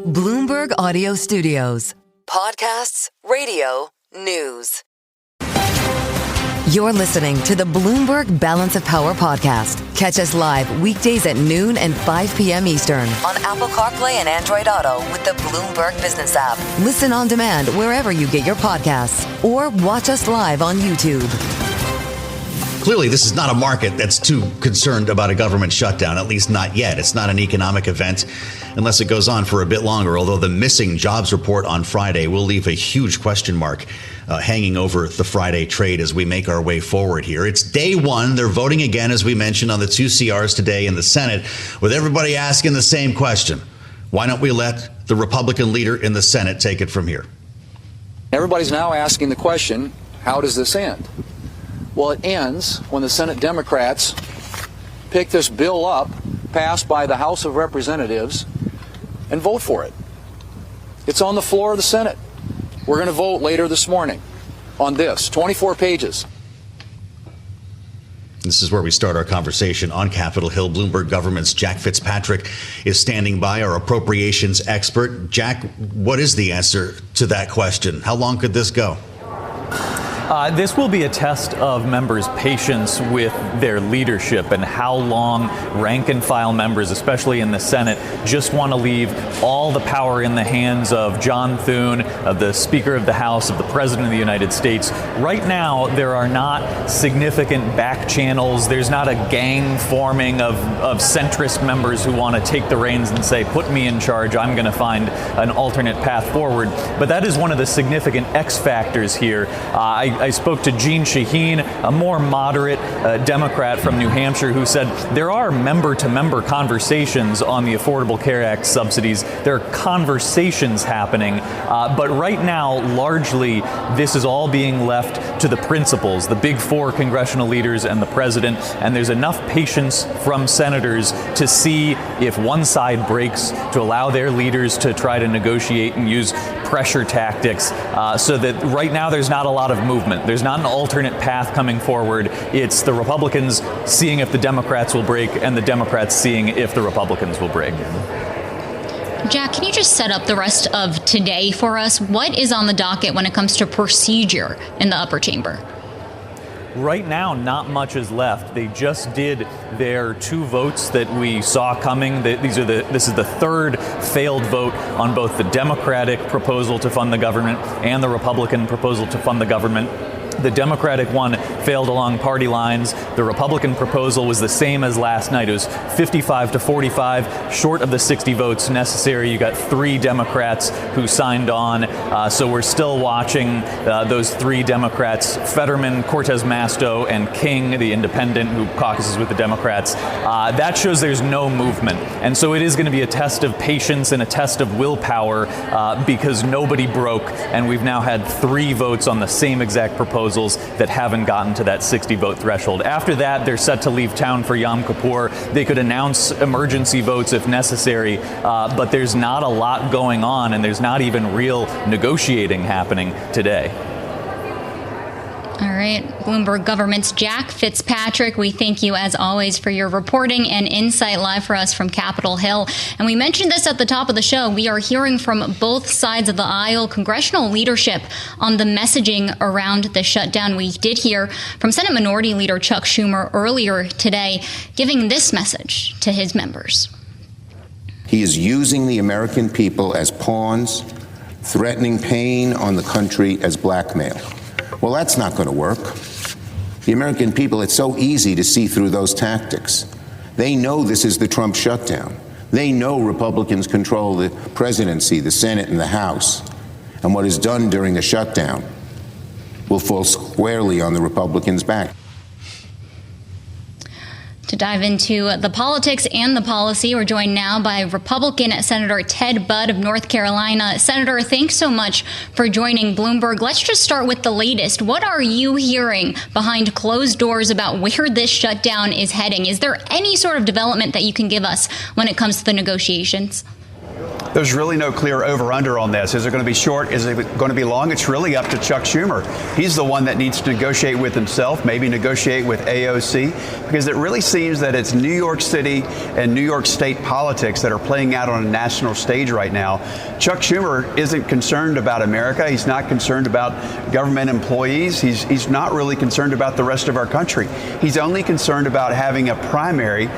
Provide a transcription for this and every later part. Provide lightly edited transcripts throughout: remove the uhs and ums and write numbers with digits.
Bloomberg Audio Studios. Podcasts, radio, news. You're listening to the Bloomberg Balance of Power podcast. Catch us live weekdays at noon and 5 p.m. Eastern on Apple CarPlay and Android Auto with the Bloomberg Business app. Listen on demand wherever you get your podcasts or watch us live on YouTube. Clearly, this is not a market that's too concerned about a government shutdown, at least not yet. It's not an economic event unless it goes on for a bit longer, although the missing jobs report on Friday will leave a huge question mark hanging over the Friday trade as we make our way forward here. It's day one. They're voting again, as we mentioned, on the two CRs today in the Senate, with everybody asking the same question. Why don't we let the Republican leader in the Senate take it from here? Everybody's now asking the question, how does this end? Well, it ends when the Senate Democrats pick this bill up, passed by the House of Representatives, and vote for it. It's on the floor of the Senate. We're going to vote later this morning on this, 24 pages. This is where we start our conversation on Capitol Hill. Bloomberg Government's Jack Fitzpatrick is standing by, our appropriations expert. Jack, what is the answer to that question? How long could this go? This will be a test of members' patience with their leadership and how long rank and file members, especially in the Senate, just want to leave all the power in the hands of John Thune, of the Speaker of the House, of the President of the United States. Right now, there are not significant back channels. There's not a gang forming of centrist members who want to take the reins and say, put me in charge, I'm going to find an alternate path forward. But that is one of the significant X factors here. I spoke to Jeanne Shaheen, a more moderate Democrat from New Hampshire, who said there are member-to-member conversations on the Affordable Care Act subsidies. There are conversations happening, but right now, largely, this is all being left to the principals, the big four congressional leaders and the president, and there's enough patience from senators to see if one side breaks, to allow their leaders to try to negotiate and use pressure tactics, so that right now there's not a lot of movement. There's not an alternate path coming forward. It's the Republicans seeing if the Democrats will break and the Democrats seeing if the Republicans will break. Jack, can you just set up the rest of today for us? What is on the docket when it comes to procedure in the upper chamber? Right now, not much is left. They just did their two votes that we saw coming. This is the third failed vote on both the Democratic proposal to fund the government and the Republican proposal to fund the government. The Democratic one failed along party lines. The Republican proposal was the same as last night. It was 55 to 45, short of the 60 votes necessary. You got 3 Democrats who signed on. So we're still watching those 3 Democrats, Fetterman, Cortez Masto, and King, the independent who caucuses with the Democrats. That shows there's no movement. And so it is going to be a test of patience and a test of willpower because nobody broke. And we've now had 3 votes on the same exact proposal that haven't gotten to that 60 vote threshold. After that, they're set to leave town for Yom Kippur. They could announce emergency votes if necessary, but there's not a lot going on, and there's not even real negotiating happening today. All right, Bloomberg Government's Jack Fitzpatrick, we thank you as always for your reporting and insight live for us from Capitol Hill. And we mentioned this at the top of the show. We are hearing from both sides of the aisle, congressional leadership on the messaging around the shutdown. We did hear from Senate Minority Leader Chuck Schumer earlier today, giving this message to his members. He is using the American people as pawns, threatening pain on the country as blackmail. Well, that's not going to work. The American people, it's so easy to see through those tactics. They know this is the Trump shutdown. They know Republicans control the presidency, the Senate, and the House. And what is done during a shutdown will fall squarely on the Republicans' back. To dive into the politics and the policy, we're joined now by Republican Senator Ted Budd of North Carolina. Senator, thanks so much for joining Bloomberg. Let's just start with the latest. What are you hearing behind closed doors about where this shutdown is heading? Is there any sort of development that you can give us when it comes to the negotiations? There's really no clear over-under on this. Is it going to be short? Is it going to be long? It's really up to Chuck Schumer. He's the one that needs to negotiate with himself, maybe negotiate with AOC, because it really seems that it's New York City and New York State politics that are playing out on a national stage right now. Chuck Schumer isn't concerned about America. He's not concerned about government employees. He's not really concerned about the rest of our country. He's only concerned about having a primary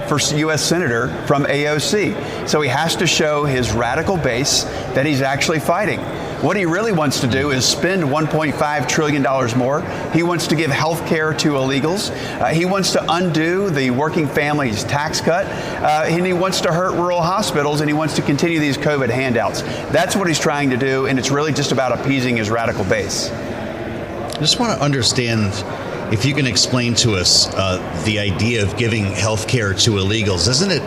for U.S. Senator from AOC. So he has to show his radical base that he's actually fighting. What he really wants to do is spend $1.5 trillion more. He wants to give health care to illegals. He wants to undo the working families tax cut. And he wants to hurt rural hospitals, and he wants to continue these COVID handouts. That's what he's trying to do, and it's really just about appeasing his radical base. I just want to understand, if you can explain to us the idea of giving health care to illegals. Isn't it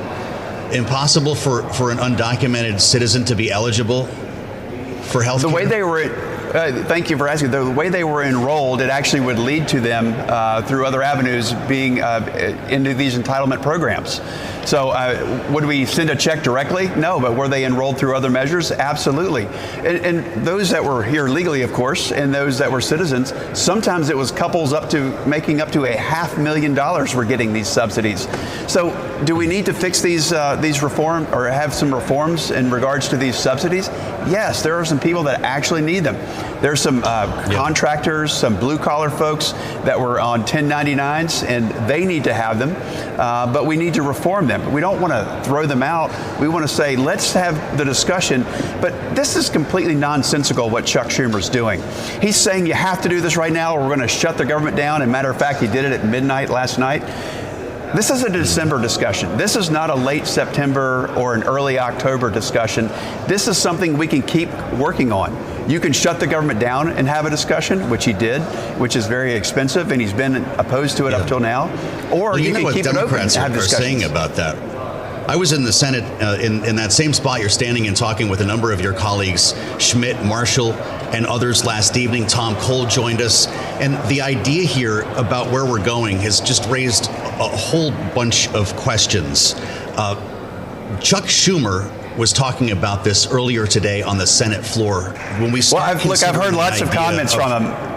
impossible for an undocumented citizen to be eligible for health care? The way they were, thank you for asking. The way they were enrolled, it actually would lead to them through other avenues being into these entitlement programs. So would we send a check directly? No, but were they enrolled through other measures? Absolutely. And those that were here legally, of course, and those that were citizens, sometimes it was couples making up to $500,000 were getting these subsidies. So do we need to fix these reform or have some reforms in regards to these subsidies? Yes, there are some people that actually need them. There's some contractors, some blue collar folks that were on 1099s, and they need to have them, but we need to reform them. We don't want to throw them out. We want to say, let's have the discussion. But this is completely nonsensical what Chuck Schumer's doing. He's saying you have to do this right now or we're going to shut the government down. And matter of fact, he did it at midnight last night. This is a December discussion. This is not a late September or an early October discussion. This is something we can keep working on. You can shut the government down and have a discussion, which he did, which is very expensive, and he's been opposed to it up till now. Or you can keep it open and have discussions. Democrats are saying about that. I was in the Senate in that same spot you're standing and talking with a number of your colleagues, Schmidt, Marshall, and others last evening. Tom Cole joined us. And the idea here about where we're going has just raised a whole bunch of questions. Chuck Schumer was talking about this earlier today on the Senate floor. When we I've heard lots of comments from him.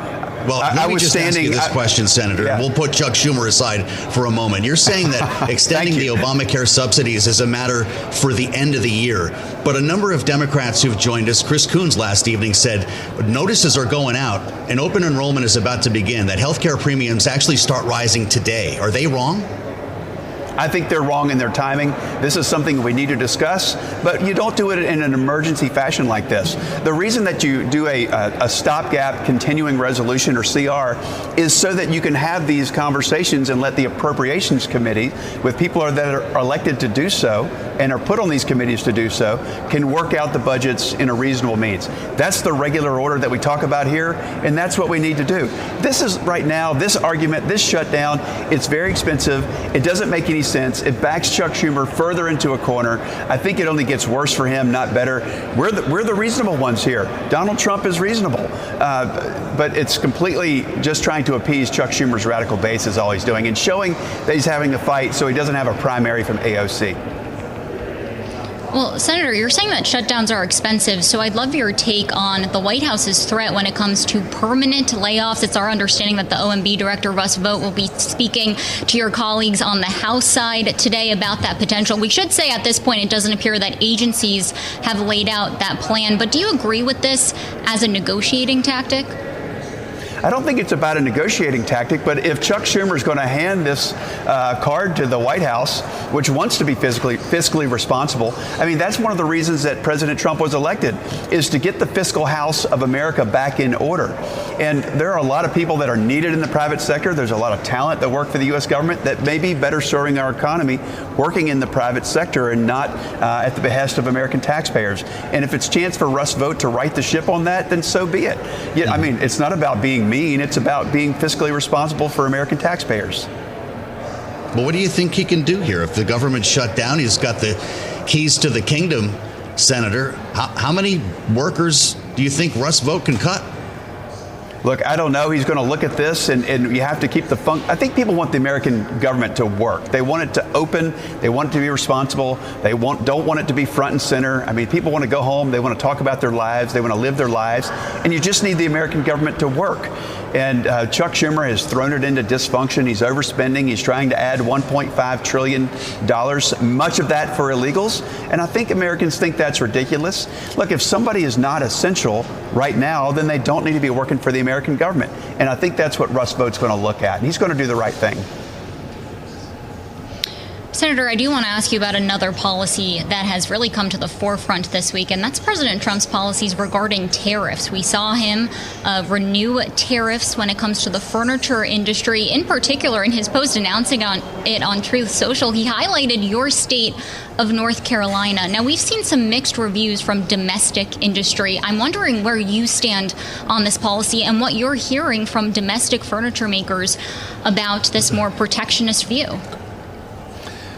Well, let me just ask you this question, Senator. Yeah. We'll put Chuck Schumer aside for a moment. You're saying that extending the Obamacare subsidies is a matter for the end of the year. But a number of Democrats who've joined us, Chris Coons last evening said, notices are going out and open enrollment is about to begin, that healthcare premiums actually start rising today. Are they wrong? I think they're wrong in their timing. This is something we need to discuss, but you don't do it in an emergency fashion like this. The reason that you do a stopgap continuing resolution or CR is so that you can have these conversations and let the Appropriations Committee, with people that are elected to do so and are put on these committees to do so, can work out the budgets in a reasonable means. That's the regular order that we talk about here, and that's what we need to do. This is right now, this argument, this shutdown, it's very expensive. It doesn't make any sense. It backs Chuck Schumer further into a corner. I think it only gets worse for him, not better. We're the reasonable ones here. Donald Trump is reasonable, but it's completely just trying to appease Chuck Schumer's radical base is all he's doing, and showing that he's having a fight so he doesn't have a primary from AOC. Well, Senator, you're saying that shutdowns are expensive, so I'd love your take on the White House's threat when it comes to permanent layoffs. It's our understanding that the OMB director, Russ Vought, will be speaking to your colleagues on the House side today about that potential. We should say at this point it doesn't appear that agencies have laid out that plan, but do you agree with this as a negotiating tactic? I don't think it's about a negotiating tactic, but if Chuck Schumer is going to hand this card to the White House, which wants to be fiscally responsible, I mean, that's one of the reasons that President Trump was elected, is to get the fiscal house of America back in order. And there are a lot of people that are needed in the private sector. There's a lot of talent that work for the U.S. government that may be better serving our economy working in the private sector and not at the behest of American taxpayers. And if it's a chance for Russ Vought to right the ship on that, then so be it. Yeah, I mean, it's not about being mean. It's about being fiscally responsible for American taxpayers. Well, what do you think he can do here? If the government shut down, he's got the keys to the kingdom, Senator. How many workers do you think Russ Vought can cut? Look, I don't know. He's going to look at this, and you have to keep the I think people want the American government to work. They want it to open. They want it to be responsible. They don't want it to be front and center. I mean, people want to go home. They want to talk about their lives. They want to live their lives. And you just need the American government to work. And Chuck Schumer has thrown it into dysfunction. He's overspending. He's trying to add $1.5 trillion, much of that for illegals. And I think Americans think that's ridiculous. Look, if somebody is not essential right now, then they don't need to be working for the American government. And I think that's what Russ Vought's going to look at. And he's going to do the right thing. Senator, I do want to ask you about another policy that has really come to the forefront this week, and that's President Trump's policies regarding tariffs. We saw him renew tariffs when it comes to the furniture industry. In particular, in his post announcing it on Truth Social, he highlighted your state of North Carolina. Now, we've seen some mixed reviews from domestic industry. I'm wondering where you stand on this policy and what you're hearing from domestic furniture makers about this more protectionist view.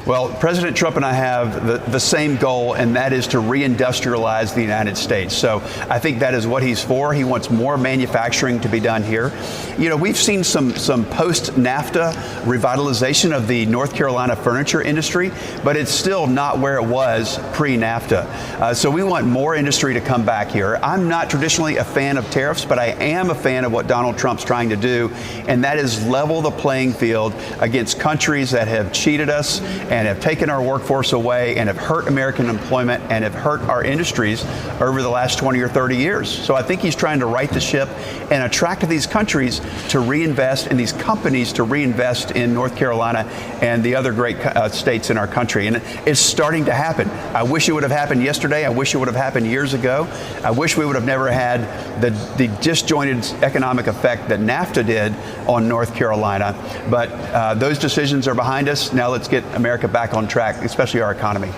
Well, President Trump and I have the same goal, and that is to reindustrialize the United States. So I think that is what he's for. He wants more manufacturing to be done here. You know, we've seen some post-NAFTA revitalization of the North Carolina furniture industry, but it's still not where it was pre-NAFTA. So we want more industry to come back here. I'm not traditionally a fan of tariffs, but I am a fan of what Donald Trump's trying to do, and that is level the playing field against countries that have cheated us and have taken our workforce away and have hurt American employment and have hurt our industries over the last 20 or 30 years. So I think he's trying to right the ship and attract these countries to reinvest and these companies to reinvest in North Carolina and the other great states in our country. And it's starting to happen. I wish it would have happened yesterday. I wish it would have happened years ago. I wish we would have never had the disjointed economic effect that NAFTA did on North Carolina. But those decisions are behind us. Now let's get America back on track, especially our economy.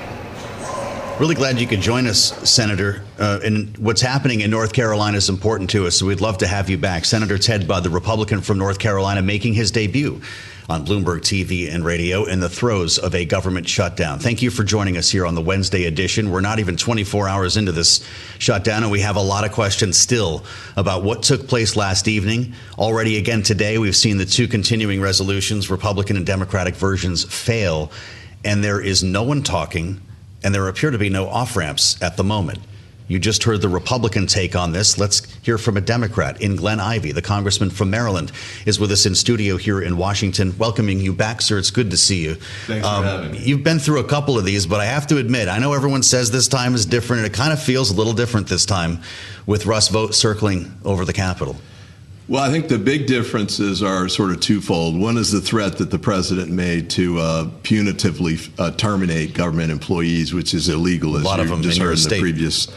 Really glad you could join us, Senator. And what's happening in North Carolina is important to us, so we'd love to have you back. Senator Ted Budd, the Republican from North Carolina, making his debut on Bloomberg TV and radio in the throes of a government shutdown. Thank you for joining us here on the Wednesday edition. We're not even 24 hours into this shutdown, and we have a lot of questions still about what took place last evening. Already again today, we've seen the two continuing resolutions, Republican and Democratic versions, fail, and there is no one talking, and there appear to be no off-ramps at the moment. You just heard the Republican take on this. Let's hear from a Democrat in Glen Ivey. The congressman from Maryland is with us in studio here in Washington. Welcoming you back, sir. It's good to see you. Thanks for having me. You've been through a couple of these, but I have to admit, I know everyone says this time is different, and it kind of feels a little different this time with Russ Vought circling over the Capitol. Well, I think the big differences are sort of twofold. One is the threat that the president made to punitively terminate government employees, which is illegal, as you just heard in the previous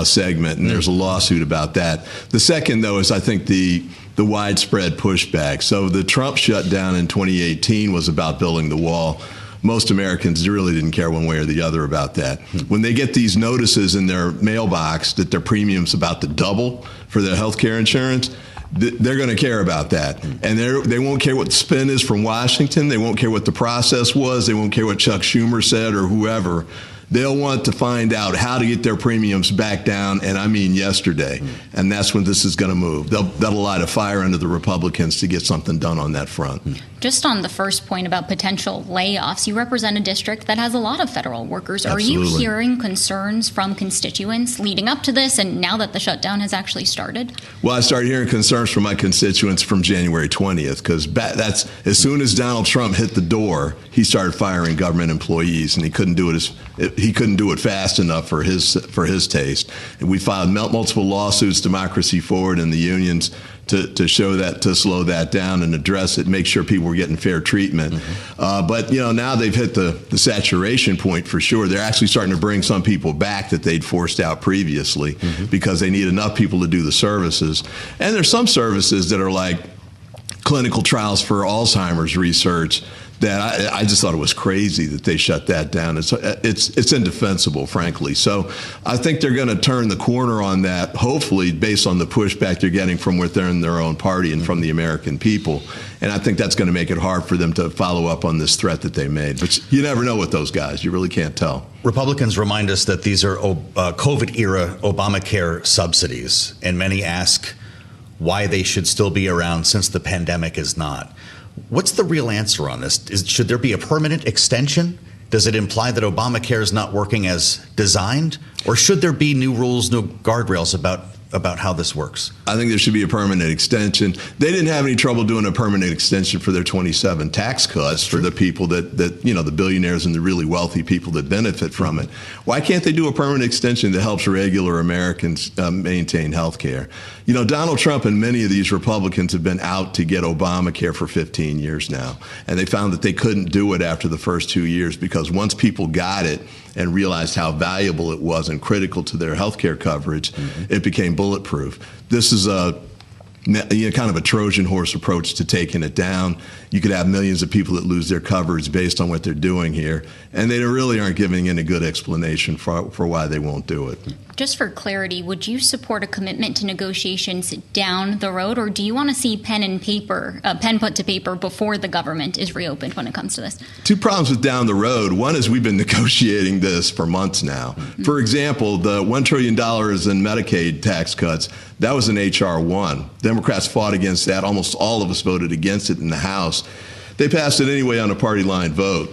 segment, and there's a lawsuit about that. The second, though, is I think the widespread pushback. So the Trump shutdown in 2018 was about building the wall. Most Americans really didn't care one way or the other about that. When they get these notices in their mailbox that their premium's about to double for their health care insurance, they're going to care about that. And they won't care what the spin is from Washington. They won't care what the process was. They won't care what Chuck Schumer said or whoever. They'll want to find out how to get their premiums back down, and I mean yesterday. And that's when this is going to move. That'll light a fire under the Republicans to get something done on that front. Just on the first point about potential layoffs, you represent a district that has a lot of federal workers. Absolutely. Are you hearing concerns from constituents leading up to this and now that the shutdown has actually started? Well, I started hearing concerns from my constituents from January 20th, because that's as soon as Donald Trump hit the door, he started firing government employees, and he couldn't do it fast enough for his taste. And we filed multiple lawsuits, Democracy Forward and the unions, to show that, to slow that down and address it, make sure people were getting fair treatment. But now they've hit the saturation point for sure. They're actually starting to bring some people back that they'd forced out previously because they need enough people to do the services. And there's some services that are like clinical trials for Alzheimer's research that I just thought it was crazy that they shut that down. It's indefensible, frankly. So I think they're going to turn the corner on that, hopefully, based on the pushback they're getting from within their own party and from the American people. And I think that's going to make it hard for them to follow up on this threat that they made. But you never know with those guys. You really can't tell. Republicans remind us that these are COVID-era Obamacare subsidies, and many ask, why they should still be around since the pandemic is not. What's the real answer on this? Should there be a permanent extension? Does it imply that Obamacare is not working as designed? Or should there be new rules, new guardrails about how this works? I think there should be a permanent extension. They didn't have any trouble doing a permanent extension for their 27 tax cuts for the people that the billionaires and the really wealthy people that benefit from it. Why can't they do a permanent extension that helps regular Americans maintain health care? Donald Trump and many of these Republicans have been out to get Obamacare for 15 years now. And they found that they couldn't do it after the first 2 years because once people got it and realized how valuable it was and critical to their health care coverage, it became bulletproof. This is a kind of a Trojan horse approach to taking it down. You could have millions of people that lose their coverage based on what they're doing here, and they really aren't giving any good explanation for why they won't do it. Just for clarity, would you support a commitment to negotiations down the road, or do you want to see pen put to paper before the government is reopened when it comes to this? Two problems with down the road. One is we've been negotiating this for months now. For example, the $1 trillion in Medicaid tax cuts, that was an H.R. 1. Democrats fought against that. Almost all of us voted against it in the House. They passed it anyway on a party line vote.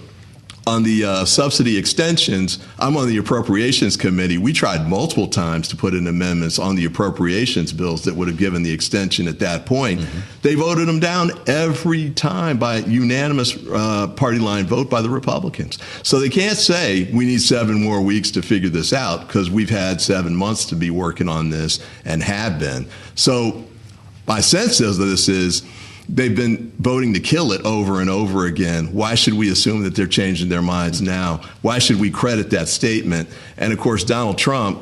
On the subsidy extensions, I'm on the Appropriations Committee. We tried multiple times to put in amendments on the appropriations bills that would have given the extension at that point. They voted them down every time by unanimous party line vote by the Republicans. So they can't say we need 7 more weeks to figure this out because we've had 7 months to be working on this and have been. So my sense of this is they've been voting to kill it over and over again. Why should we assume that they're changing their minds now? Why should we credit that statement? And of course, Donald Trump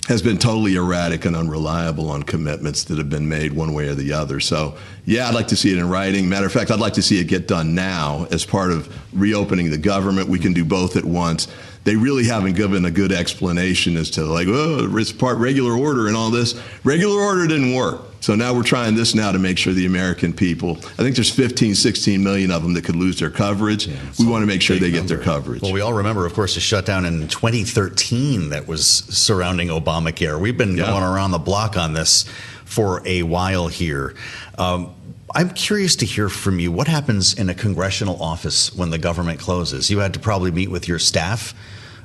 has been totally erratic and unreliable on commitments that have been made one way or the other. So, yeah, I'd like to see it in writing. Matter of fact, I'd like to see it get done now as part of reopening the government. We can do both at once. They really haven't given a good explanation as to it's part regular order and all this. Regular order didn't work. So now we're trying this now to make sure the American people, I think there's 15, 16 million of them that could lose their coverage. We want to make sure they get their coverage. Well, we all remember, of course, the shutdown in 2013 that was surrounding Obamacare. We've been going around the block on this for a while here. I'm curious to hear from you. What happens in a congressional office when the government closes? You had to probably meet with your staff,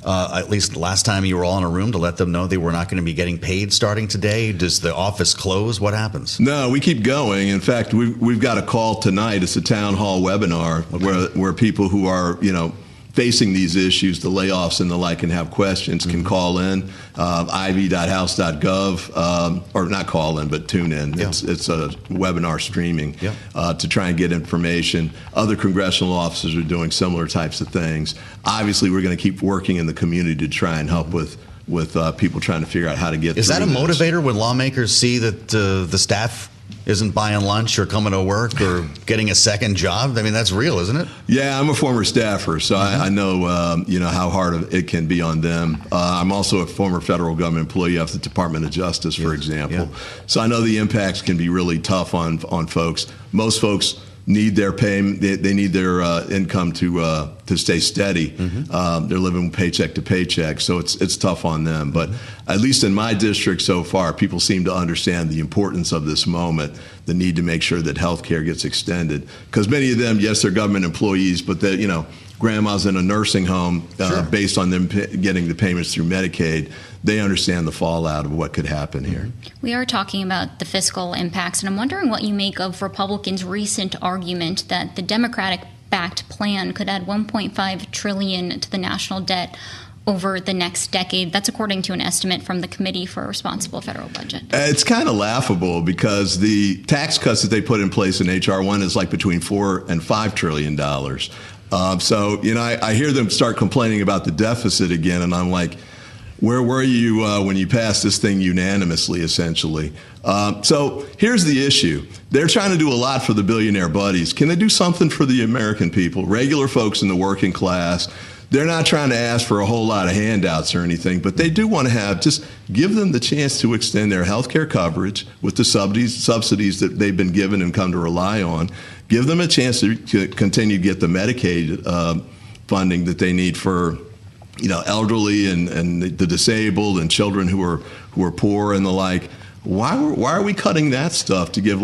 at least last time you were all in a room, to let them know they were not going to be getting paid starting today. Does the office close? What happens? No, we keep going. In fact, we've got a call tonight. It's a town hall webinar where people who are, facing these issues, the layoffs and the like, and have questions can call in, ivy.house.gov, or not call in, but tune in. It's a webinar streaming to try and get information. Other congressional officers are doing similar types of things. Obviously, we're going to keep working in the community to try and help with people trying to figure out how to get through this. Is that a motivator when lawmakers see that the staff isn't buying lunch or coming to work or getting a second job? I mean, that's real, isn't it? Yeah, I'm a former staffer, so I know how hard it can be on them. I'm also a former federal government employee of the Department of Justice, for example. So I know the impacts can be really tough on folks. Most folks need their pay. They need their income to stay steady. They're living paycheck to paycheck, so it's tough on them. But at least in my district so far, people seem to understand the importance of this moment, the need to make sure that health care gets extended. Because many of them, yes, they're government employees, but they, grandma's in a nursing home based on them getting the payments through Medicaid. They understand the fallout of what could happen here. We are talking about the fiscal impacts, and I'm wondering what you make of Republicans' recent argument that the Democratic-backed plan could add $1.5 trillion to the national debt over the next decade. That's according to an estimate from the Committee for a Responsible Federal Budget. It's kind of laughable because the tax cuts that they put in place in H.R. 1 is like between $4 and $5 trillion. So, I hear them start complaining about the deficit again, and I'm like, where were you when you passed this thing unanimously, essentially? So here's the issue. They're trying to do a lot for the billionaire buddies. Can they do something for the American people, regular folks in the working class? They're not trying to ask for a whole lot of handouts or anything, but they do want to just give them the chance to extend their health care coverage with the subsidies that they've been given and come to rely on. Give them a chance to continue to get the Medicaid funding that they need for elderly and the disabled and children who are poor and the like. why are we cutting that stuff to give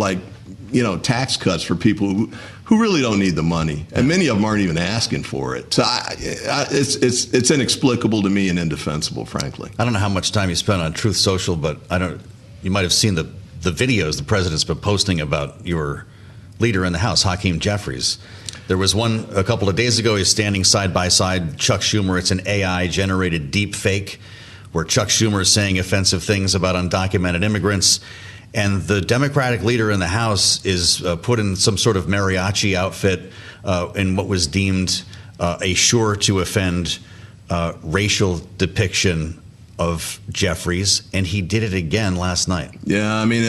tax cuts for people who really don't need the money, and many of them aren't even asking for it. So it's inexplicable to me and indefensible, frankly. I don't know how much time you spent on Truth Social, but you might have seen the videos the president's been posting about your leader in the House, Hakeem Jeffries. There was one a couple of days ago. He's standing side by side Chuck Schumer. It's an AI-generated deep fake where Chuck Schumer is saying offensive things about undocumented immigrants. And the Democratic leader in the House is put in some sort of mariachi outfit in what was deemed a sure-to-offend racial depiction of Jeffries, and he did it again last night. Yeah, I mean...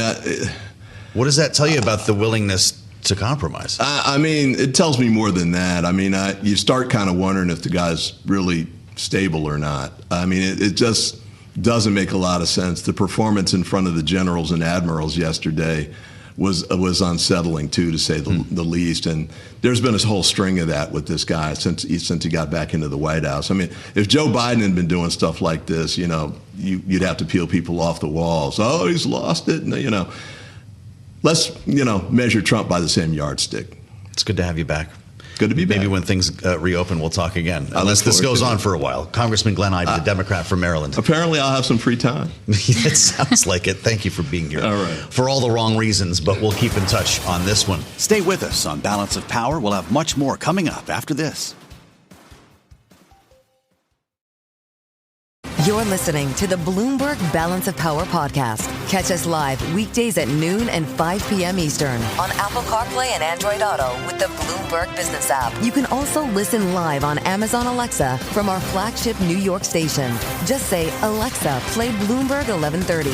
what does that tell you about the willingness to compromise? I mean, it tells me more than that. I mean, you start kind of wondering if the guy's really stable or not. I mean, it just doesn't make a lot of sense. The performance in front of the generals and admirals yesterday was unsettling, too, to say the least. And there's been a whole string of that with this guy since he got back into the White House. I mean, if Joe Biden had been doing stuff like this, you'd have to peel people off the walls. Oh, he's lost it. Let's, measure Trump by the same yardstick. It's good to have you back. Good to be back. Maybe when things reopen, we'll talk again. Unless this goes on for a while. Congressman Glenn Ivey, the Democrat from Maryland. Apparently I'll have some free time. It sounds like it. Thank you for being here. All right. For all the wrong reasons, but we'll keep in touch on this one. Stay with us on Balance of Power. We'll have much more coming up after this. You're listening to the Bloomberg Balance of Power podcast. Catch us live weekdays at noon and 5 p.m. Eastern on Apple CarPlay and Android Auto with the Bloomberg Business app. You can also listen live on Amazon Alexa from our flagship New York station. Just say, Alexa, play Bloomberg 1130.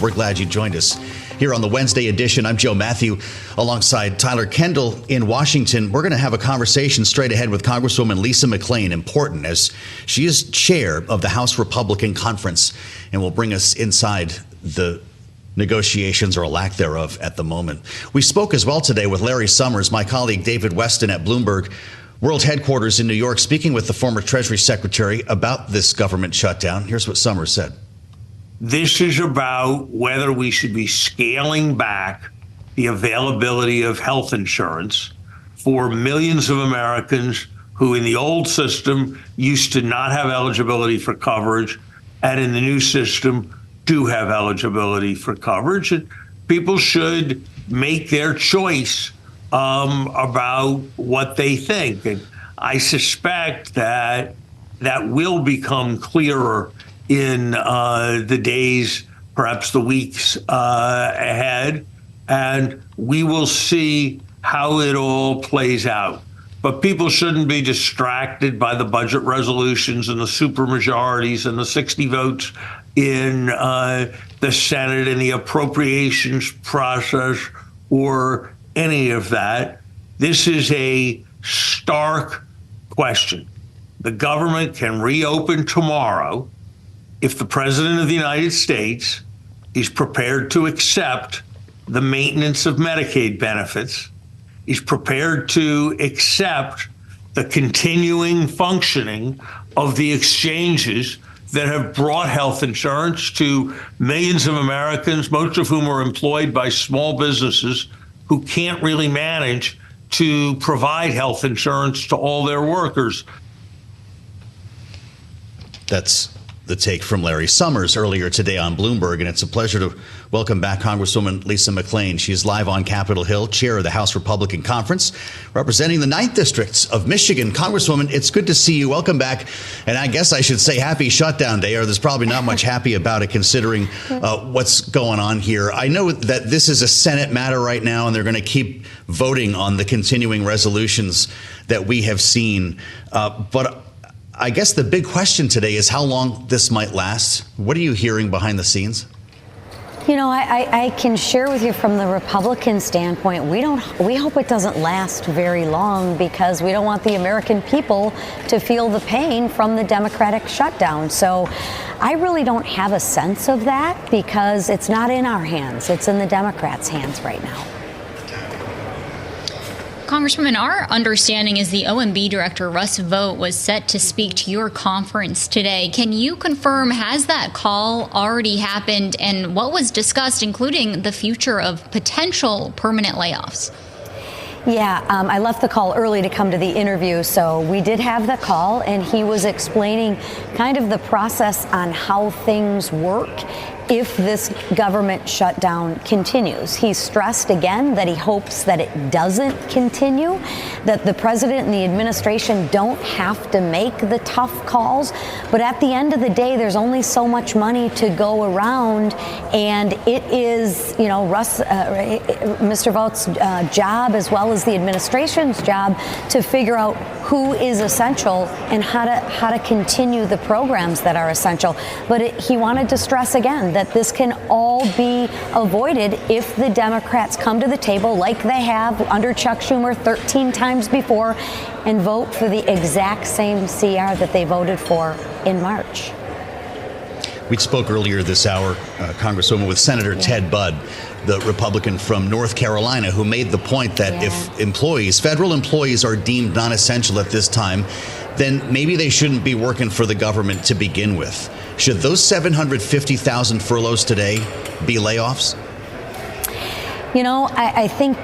We're glad you joined us. Here on the Wednesday edition, I'm Joe Mathieu alongside Tyler Kendall in Washington. We're going to have a conversation straight ahead with Congresswoman Lisa McClain, important as she is chair of the House Republican Conference and will bring us inside the negotiations or a lack thereof at the moment. We spoke as well today with Larry Summers, my colleague David Weston at Bloomberg World Headquarters in New York, speaking with the former Treasury Secretary about this government shutdown. Here's what Summers said. This is about whether we should be scaling back the availability of health insurance for millions of Americans who in the old system used to not have eligibility for coverage, and in the new system do have eligibility for coverage. And people should make their choice about what they think. And I suspect that will become clearer in the days, perhaps the weeks ahead, and we will see how it all plays out. But people shouldn't be distracted by the budget resolutions and the supermajorities and the 60 votes in the Senate and the appropriations process or any of that. This is a stark question. The government can reopen tomorrow if the President of the United States is prepared to accept the maintenance of Medicaid benefits, is prepared to accept the continuing functioning of the exchanges that have brought health insurance to millions of Americans, most of whom are employed by small businesses who can't really manage to provide health insurance to all their workers. That's the take from Larry Summers earlier today on Bloomberg, and it's a pleasure to welcome back Congresswoman Lisa McClain. She is live on Capitol Hill, chair of the House Republican Conference, representing the 9th District of Michigan. Congresswoman, it's good to see you. Welcome back. And I guess I should say happy shutdown day, or there's probably not much happy about it considering what's going on here. I know that this is a Senate matter right now, and they're going to keep voting on the continuing resolutions that we have seen. But I guess the big question today is how long this might last. What are you hearing behind the scenes? You know, I can share with you from the Republican standpoint, we hope it doesn't last very long because we don't want the American people to feel the pain from the Democratic shutdown. So I really don't have a sense of that because it's not in our hands. It's in the Democrats' hands right now. Congresswoman, our understanding is the OMB director, Russ Vought, was set to speak to your conference today. Can you confirm, has that call already happened, and what was discussed, including the future of potential permanent layoffs? Yeah, I left the call early to come to the interview, so we did have the call, and he was explaining kind of the process on how things work if this government shutdown continues. He stressed again that he hopes that it doesn't continue, that the president and the administration don't have to make the tough calls. But at the end of the day, there's only so much money to go around, and it is, Mr. Vaught's job, as well as the administration's job, to figure out who is essential and how to continue the programs that are essential. But he wanted to stress again that this can all be avoided if the Democrats come to the table like they have under Chuck Schumer 13 times before and vote for the exact same CR that they voted for in March. We spoke earlier this hour, Congresswoman, with Senator Ted Budd, the Republican from North Carolina, who made the point that if federal employees are deemed non-essential at this time, then maybe they shouldn't be working for the government to begin with. Should those 750,000 furloughs today be layoffs? I think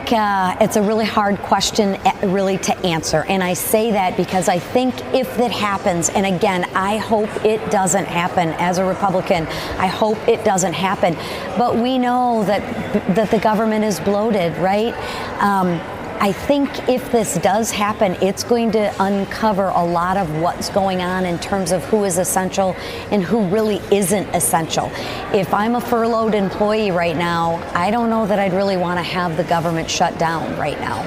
it's a really hard question really to answer. And I say that because I think if that happens, and again, I hope it doesn't happen as a Republican, I hope it doesn't happen. But we know that the government is bloated, right? I think if this does happen, it's going to uncover a lot of what's going on in terms of who is essential and who really isn't essential. If I'm a furloughed employee right now, I don't know that I'd really want to have the government shut down right now.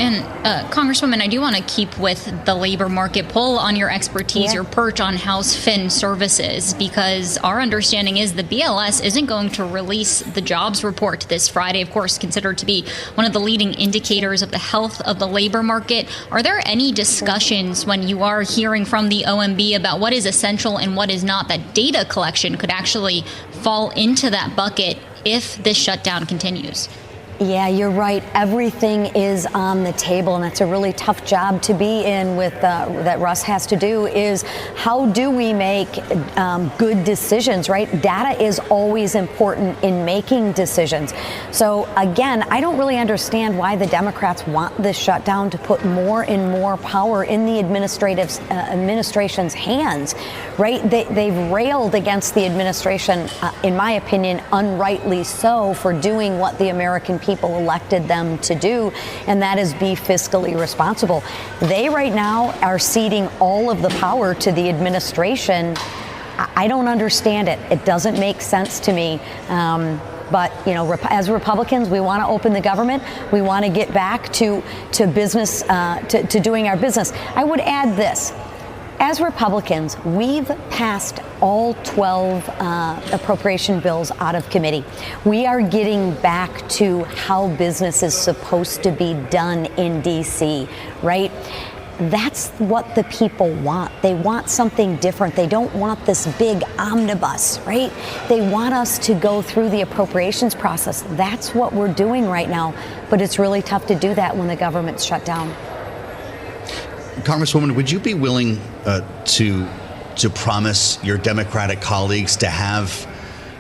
And Congresswoman, I do want to keep with the labor market, pull on your expertise, your perch on House Fin Services, because our understanding is the BLS isn't going to release the jobs report this Friday, of course, considered to be one of the leading indicators of the health of the labor market. Are there any discussions when you are hearing from the OMB about what is essential and what is not, that data collection could actually fall into that bucket if this shutdown continues? Yeah, you're right. Everything is on the table, and that's a really tough job to be in with that Russ has to do, is how do we make good decisions, right? Data is always important in making decisions. So again, I don't really understand why the Democrats want this shutdown to put more and more power in the administration's hands, right? They've railed against the administration, in my opinion, unrightly so, for doing what the American people elected them to do, and that is be fiscally responsible. They right now are ceding all of the power to the administration. I don't understand it. It doesn't make sense to me. But, as Republicans, we want to open the government. We want to get back to business, to doing our business. I would add this. As Republicans, we've passed all 12 appropriation bills out of committee. We are getting back to how business is supposed to be done in D.C., right? That's what the people want. They want something different. They don't want this big omnibus, right? They want us to go through the appropriations process. That's what we're doing right now. But it's really tough to do that when the government's shut down. Congresswoman, would you be willing to promise your Democratic colleagues to have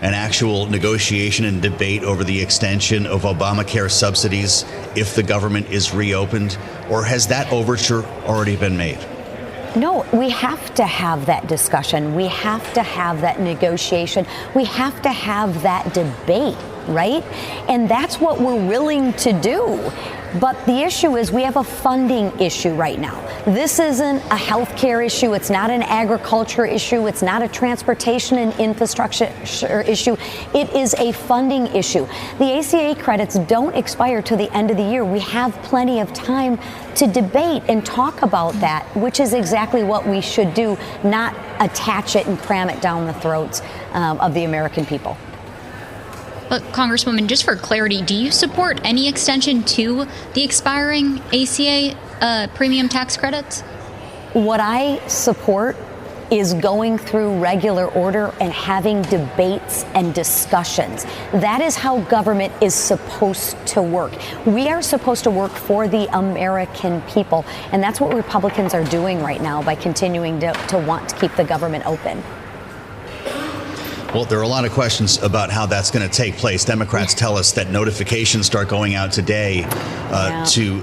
an actual negotiation and debate over the extension of Obamacare subsidies if the government is reopened? Or has that overture already been made? No, we have to have that discussion. We have to have that negotiation. We have to have that debate, right? And that's what we're willing to do. But the issue is we have a funding issue right now. This isn't a health care issue. It's not an agriculture issue. It's not a transportation and infrastructure issue. It is a funding issue. The ACA credits don't expire till the end of the year. We have plenty of time to debate and talk about that, which is exactly what we should do, not attach it and cram it down the throats of the American people. But Congresswoman, just for clarity, do you support any extension to the expiring ACA premium tax credits? What I support is going through regular order and having debates and discussions. That is how government is supposed to work. We are supposed to work for the American people, and that's what Republicans are doing right now by continuing to want to keep the government open. Well, there are a lot of questions about how that's going to take place. Democrats tell us that notifications start going out today to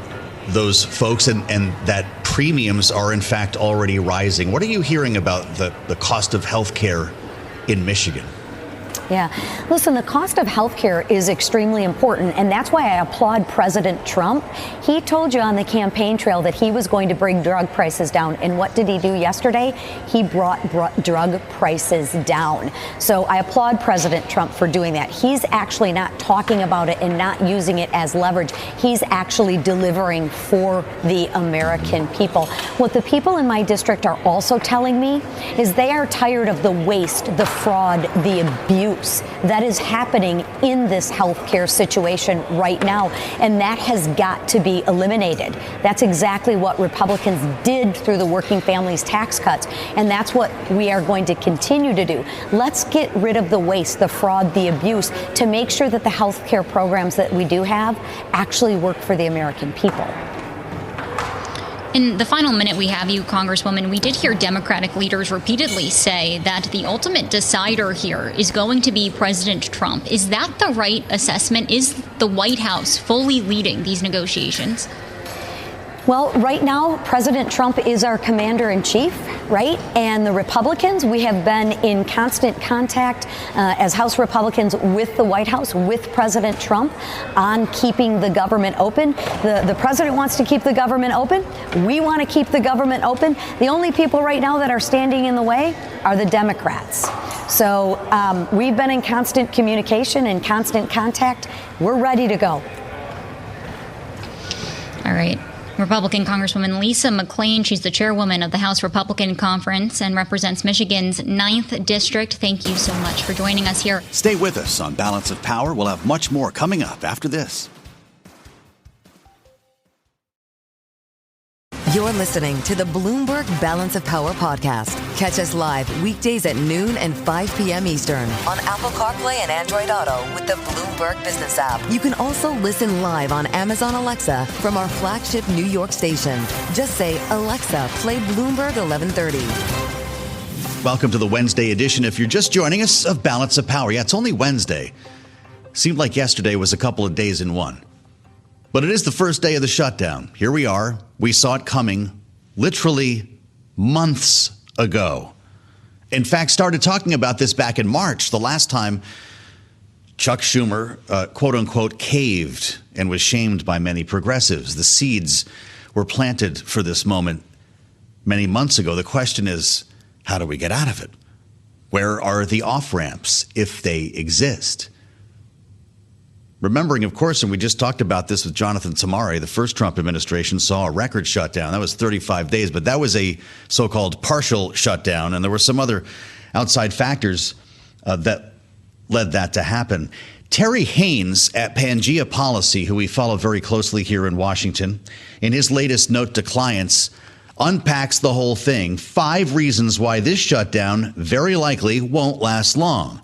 those folks and that premiums are, in fact, already rising. What are you hearing about the cost of health care in Michigan? Yeah. Listen, the cost of health care is extremely important, and that's why I applaud President Trump. He told you on the campaign trail that he was going to bring drug prices down. And what did he do yesterday? He brought drug prices down. So I applaud President Trump for doing that. He's actually not talking about it and not using it as leverage. He's actually delivering for the American people. What the people in my district are also telling me is they are tired of the waste, the fraud, the abuse that is happening in this healthcare situation right now, and that has got to be eliminated. That's exactly what Republicans did through the working families tax cuts, and that's what we are going to continue to do. Let's get rid of the waste, the fraud, the abuse, to make sure that the healthcare programs that we do have actually work for the American people. In the final minute we have you, Congresswoman, we did hear Democratic leaders repeatedly say that the ultimate decider here is going to be President Trump. Is that the right assessment? Is the White House fully leading these negotiations? Well, right now, President Trump is our commander-in-chief, right? And the Republicans, we have been in constant contact as House Republicans with the White House, with President Trump, on keeping the government open. The president wants to keep the government open. We want to keep the government open. The only people right now that are standing in the way are the Democrats. So we've been in constant communication and constant contact. We're ready to go. All right. Republican Congresswoman Lisa McClain, she's the chairwoman of the House Republican Conference and represents Michigan's 9th District. Thank you so much for joining us here. Stay with us on Balance of Power. We'll have much more coming up after this. You're listening to the Bloomberg Balance of Power podcast. Catch us live weekdays at noon and 5 p.m. Eastern on Apple CarPlay and Android Auto with the Bloomberg Business app. You can also listen live on Amazon Alexa from our flagship New York station. Just say, Alexa, play Bloomberg 1130. Welcome to the Wednesday edition, if you're just joining us, of Balance of Power. Yeah, it's only Wednesday. Seemed like yesterday was a couple of days in one. But it is the first day of the shutdown. Here we are. We saw it coming literally months ago. In fact, started talking about this back in March, the last time Chuck Schumer, quote unquote, caved and was shamed by many progressives. The seeds were planted for this moment many months ago. The question is, how do we get out of it? Where are the off-ramps, if they exist? Remembering, of course, and we just talked about this with Jonathan Tamari, the first Trump administration saw a record shutdown. That was 35 days, but that was a so-called partial shutdown, and there were some other outside factors that led that to happen. Terry Haynes at Pangea Policy, who we follow very closely here in Washington, in his latest note to clients, unpacks the whole thing. 5 reasons why this shutdown very likely won't last long.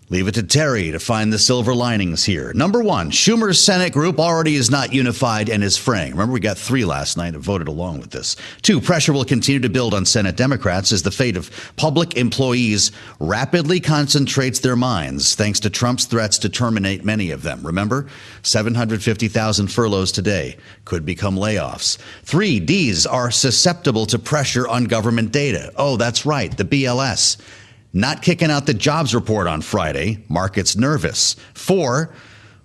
Leave it to Terry to find the silver linings here. Number 1, Schumer's Senate group already is not unified and is fraying. Remember, we got 3 last night that voted along with this. 2, pressure will continue to build on Senate Democrats as the fate of public employees rapidly concentrates their minds, thanks to Trump's threats to terminate many of them. Remember, 750,000 furloughs today could become layoffs. 3, Ds are susceptible to pressure on government data. Oh, that's right, the BLS. Not kicking out the jobs report on Friday. Markets nervous. 4,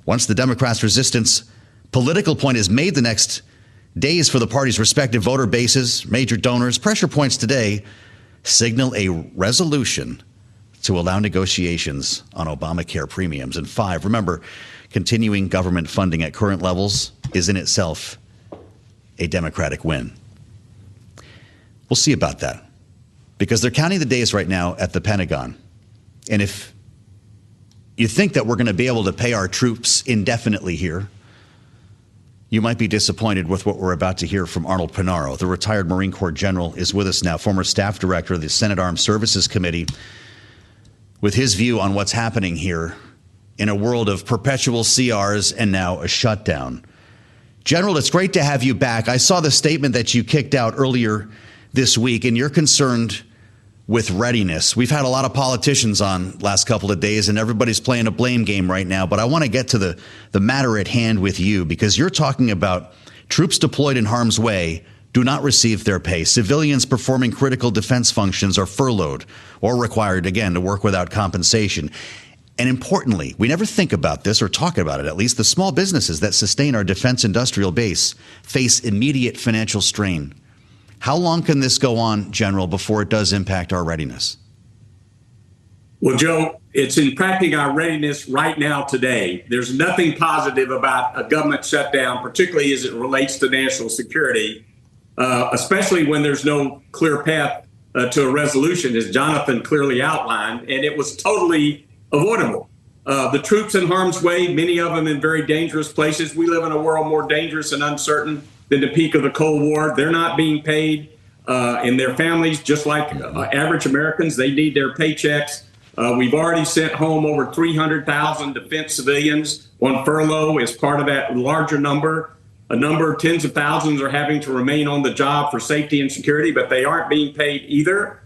once the Democrats' resistance political point is made the next days for the party's respective voter bases, major donors, pressure points today signal a resolution to allow negotiations on Obamacare premiums. And 5, remember, continuing government funding at current levels is in itself a Democratic win. We'll see about that, because they're counting the days right now at the Pentagon. And if you think that we're going to be able to pay our troops indefinitely here, You might be disappointed with what we're about to hear from Arnold Pinaro. The retired Marine Corps general is with us now, former staff director of the Senate Armed Services Committee, with his view on what's happening here in a world of perpetual CRs and now a shutdown. General, it's great to have you back. I saw the statement that you kicked out earlier this week, and you're concerned with readiness. We've had a lot of politicians on last couple of days, and everybody's playing a blame game right now. But I want to get to the matter at hand with you, because you're talking about troops deployed in harm's way do not receive their pay. Civilians performing critical defense functions are furloughed or required, again, to work without compensation. And importantly, we never think about this or talk about it, at least the small businesses that sustain our defense industrial base face immediate financial strain. How long can this go on, General, before it does impact our readiness? Well, Joe, it's impacting our readiness right now today. There's nothing positive about a government shutdown, particularly as it relates to national security, especially when there's no clear path to a resolution, as Jonathan clearly outlined, and it was totally avoidable. The troops in harm's way, many of them in very dangerous places. We live in a world more dangerous and uncertain than the peak of the Cold War. They're not being paid, and their families, just like average Americans, they need their paychecks. We've already sent home over 300,000 defense civilians on furlough as part of that larger number. A number, tens of thousands, are having to remain on the job for safety and security, but they aren't being paid either.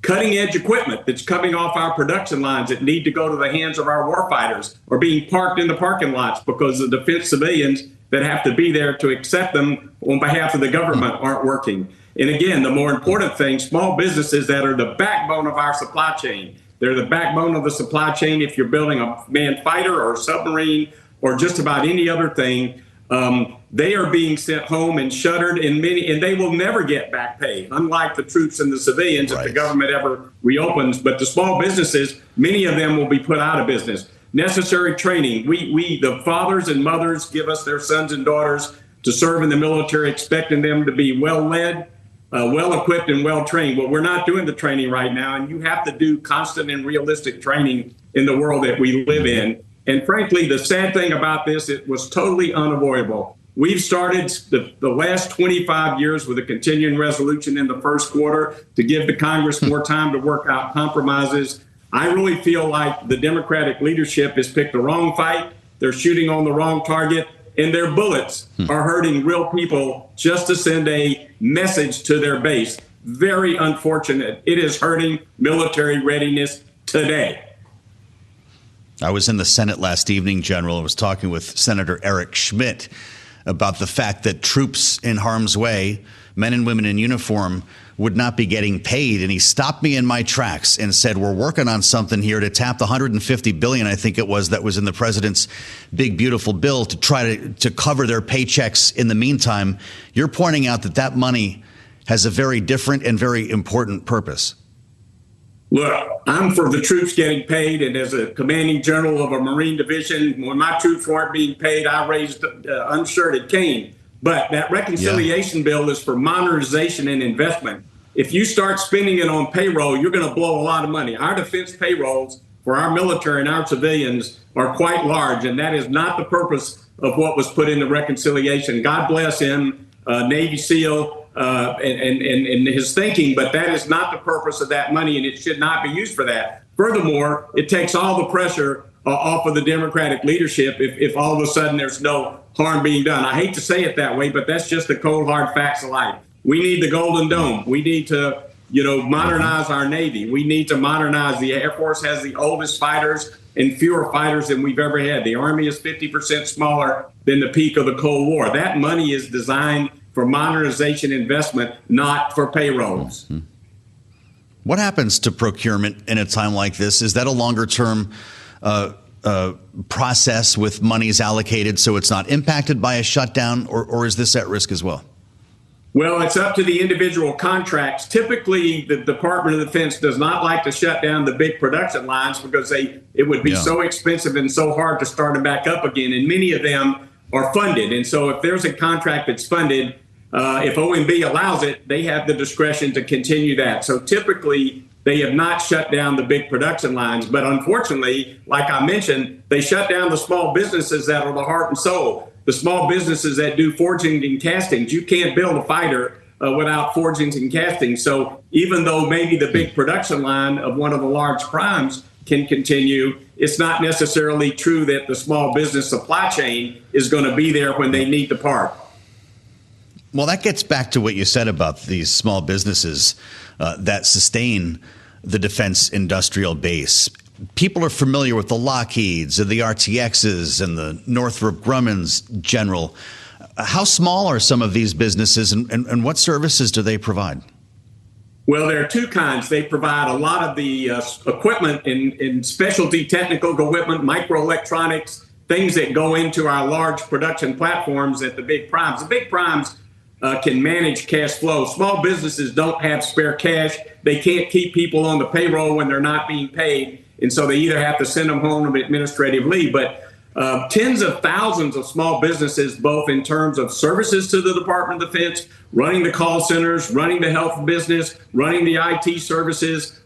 Cutting-edge equipment that's coming off our production lines that need to go to the hands of our warfighters are being parked in the parking lots because the defense civilians that have to be there to accept them on behalf of the government aren't working. And again, the more important thing, small businesses that are the backbone of our supply chain. They're the backbone of the supply chain if you're building a manned fighter or a submarine or just about any other thing. They are being sent home and shuttered, and they will never get back pay, unlike the troops and the civilians if the government ever reopens. But the small businesses, many of them will be put out of business. Necessary training. We the fathers and mothers give us their sons and daughters to serve in the military, expecting them to be well-led, well-equipped, and well-trained. But we're not doing the training right now, and you have to do constant and realistic training in the world that we live in. And frankly, the sad thing about this, it was totally unavoidable. We've started the last 25 years with a continuing resolution in the first quarter to give the Congress more time to work out compromises. I really feel like the Democratic leadership has picked the wrong fight. They're shooting on the wrong target, and their bullets are hurting real people just to send a message to their base. Very unfortunate. It is hurting military readiness today. I was in the Senate last evening, General. I was talking with Senator Eric Schmidt about the fact that troops in harm's way, men and women in uniform, would not be getting paid. And he stopped me in my tracks and said, we're working on something here to tap the $150 billion, I think it was, that was in the president's big, beautiful bill to try to cover their paychecks in the meantime. You're pointing out that that money has a very different and very important purpose. Look, I'm for the troops getting paid, and as a commanding general of a Marine division, when my troops weren't being paid, I raised unshirted cane. But that reconciliation bill is for modernization and investment. If you start spending it on payroll, you're going to blow a lot of money. Our defense payrolls for our military and our civilians are quite large, and that is not the purpose of what was put in the reconciliation. God bless him, Navy SEAL, and his thinking, but that is not the purpose of that money, and it should not be used for that. Furthermore, it takes all the pressure off of the Democratic leadership if all of a sudden there's no harm being done. I hate to say it that way, but that's just the cold, hard facts of life. We need the Golden Dome. We need to, modernize our Navy. We need to modernize. The Air Force has the oldest fighters and fewer fighters than we've ever had. The Army is 50% smaller than the peak of the Cold War. That money is designed for modernization investment, not for payrolls. Mm-hmm. What happens to procurement in a time like this? Is that a longer term process with monies allocated so it's not impacted by a shutdown, or is this at risk as well? Well, it's up to the individual contracts. Typically, the Department of Defense does not like to shut down the big production lines because it would be so expensive and so hard to start them back up again. And many of them are funded. And so if there's a contract that's funded, if OMB allows it, they have the discretion to continue that. So typically, they have not shut down the big production lines. But unfortunately, like I mentioned, they shut down the small businesses that are the heart and soul. the small businesses that do forgings and castings. You can't build a fighter without forgings and castings. So even though maybe the big production line of one of the large primes can continue, it's not necessarily true that the small business supply chain is going to be there when they need the part. Well, that gets back to what you said about these small businesses that sustain the defense industrial base. People are familiar with the Lockheeds and the RTXs and the Northrop Grumman's, General. How small are some of these businesses, and what services do they provide? Well, there are two kinds. They provide a lot of the equipment in specialty technical equipment, microelectronics, things that go into our large production platforms at the big primes. The big primes can manage cash flow. Small businesses don't have spare cash. They can't keep people on the payroll when they're not being paid. And so they either have to send them home on administrative leave. But tens of thousands of small businesses, both in terms of services to the Department of Defense, running the call centers, running the health business, running the IT services,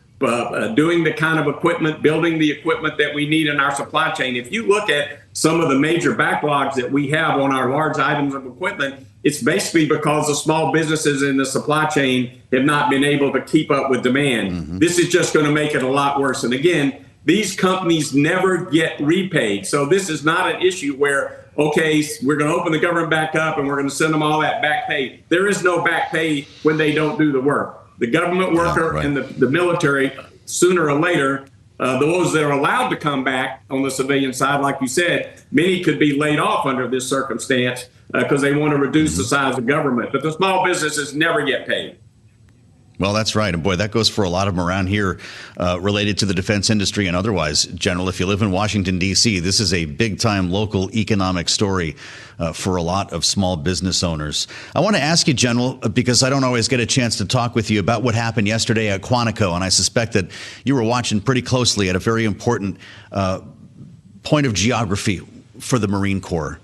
doing the kind of equipment, building the equipment that we need in our supply chain. If you look at some of the major backlogs that we have on our large items of equipment, it's basically because the small businesses in the supply chain have not been able to keep up with demand. Mm-hmm. This is just going to make it a lot worse. And again, these companies never get repaid. So this is not an issue where, okay, we're going to open the government back up and we're going to send them all that back pay. There is no back pay when they don't do the work. The government worker and the military, sooner or later, those that are allowed to come back on the civilian side, like you said, many could be laid off under this circumstance because they want to reduce the size of government. But the small businesses never get paid. Well, that's right. And boy, that goes for a lot of them around here related to the defense industry and otherwise. General, if you live in Washington, D.C., this is a big time local economic story for a lot of small business owners. I want to ask you, General, because I don't always get a chance to talk with you about what happened yesterday at Quantico. And I suspect that you were watching pretty closely at a very important point of geography for the Marine Corps,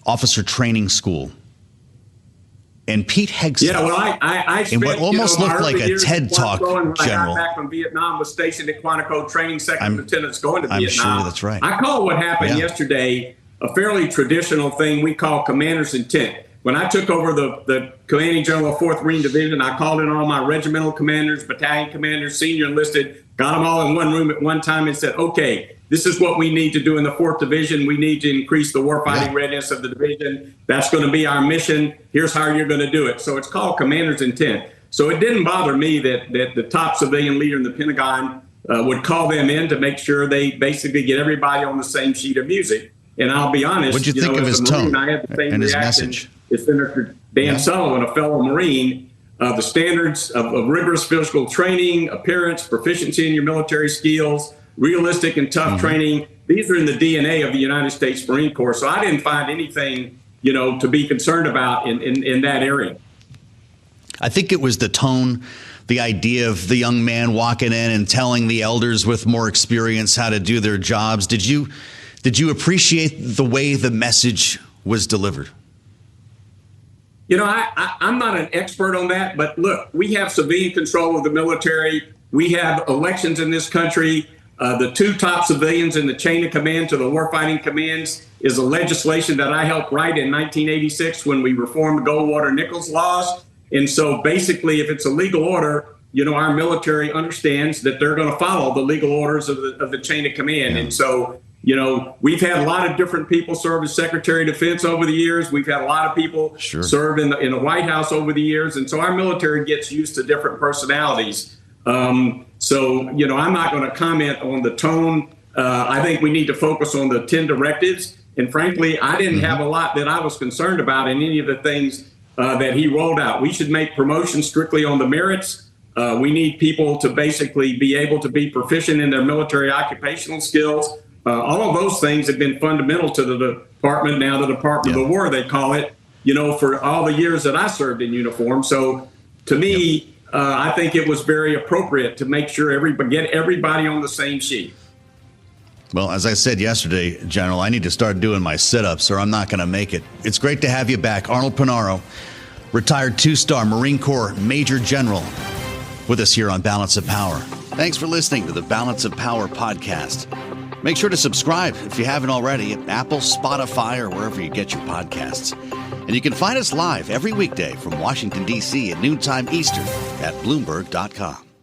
Officer Training School. And Pete Hegseth, yeah, well, I spent, in what almost looked like a TED Talk, General. I got back from Vietnam, was stationed at Quantico training second lieutenants going to Vietnam. I'm sure that's right. I call what happened yesterday a fairly traditional thing we call commander's intent. When I took over the commanding general of 4th Marine Division, I called in all my regimental commanders, battalion commanders, senior enlisted, got them all in one room at one time and said, okay, this is what we need to do in the 4th Division. We need to increase the warfighting readiness of the division. That's going to be our mission. Here's how you're going to do it. So it's called commander's intent. So it didn't bother me that the top civilian leader in the Pentagon would call them in to make sure they basically get everybody on the same sheet of music. And I'll be honest, what'd you think of his tone I had the same and his reaction message? as Senator Dan Sullivan, a fellow Marine. The standards of rigorous physical training, appearance, proficiency in your military skills, realistic and tough training. These are in the DNA of the United States Marine Corps. So I didn't find anything, to be concerned about in that area. I think it was the tone, the idea of the young man walking in and telling the elders with more experience how to do their jobs. Did you appreciate the way the message was delivered? I'm not an expert on that, but look, we have civilian control of the military. We have elections in this country. The two top civilians in the chain of command to the warfighting commands is a legislation that I helped write in 1986 when we reformed the Goldwater-Nichols laws. And so basically, if it's a legal order, our military understands that they're going to follow the legal orders of the chain of command. And so, we've had a lot of different people serve as Secretary of Defense over the years. We've had a lot of people serve in the White House over the years. And so our military gets used to different personalities. So, I'm not going to comment on the tone. I think we need to focus on the 10 directives. And frankly, I didn't have a lot that I was concerned about in any of the things that he rolled out. We should make promotions strictly on the merits. We need people to basically be able to be proficient in their military occupational skills. All of those things have been fundamental to the department, now the Department of War, they call it, for all the years that I served in uniform. So to me, I think it was very appropriate to make sure get everybody on the same sheet. Well, as I said yesterday, General, I need to start doing my sit-ups or I'm not going to make it. It's great to have you back. Arnold Panaro, retired 2-star Marine Corps Major General, with us here on Balance of Power. Thanks for listening to the Balance of Power podcast. Make sure to subscribe if you haven't already at Apple, Spotify, or wherever you get your podcasts. And you can find us live every weekday from Washington, D.C. at noontime Eastern at Bloomberg.com.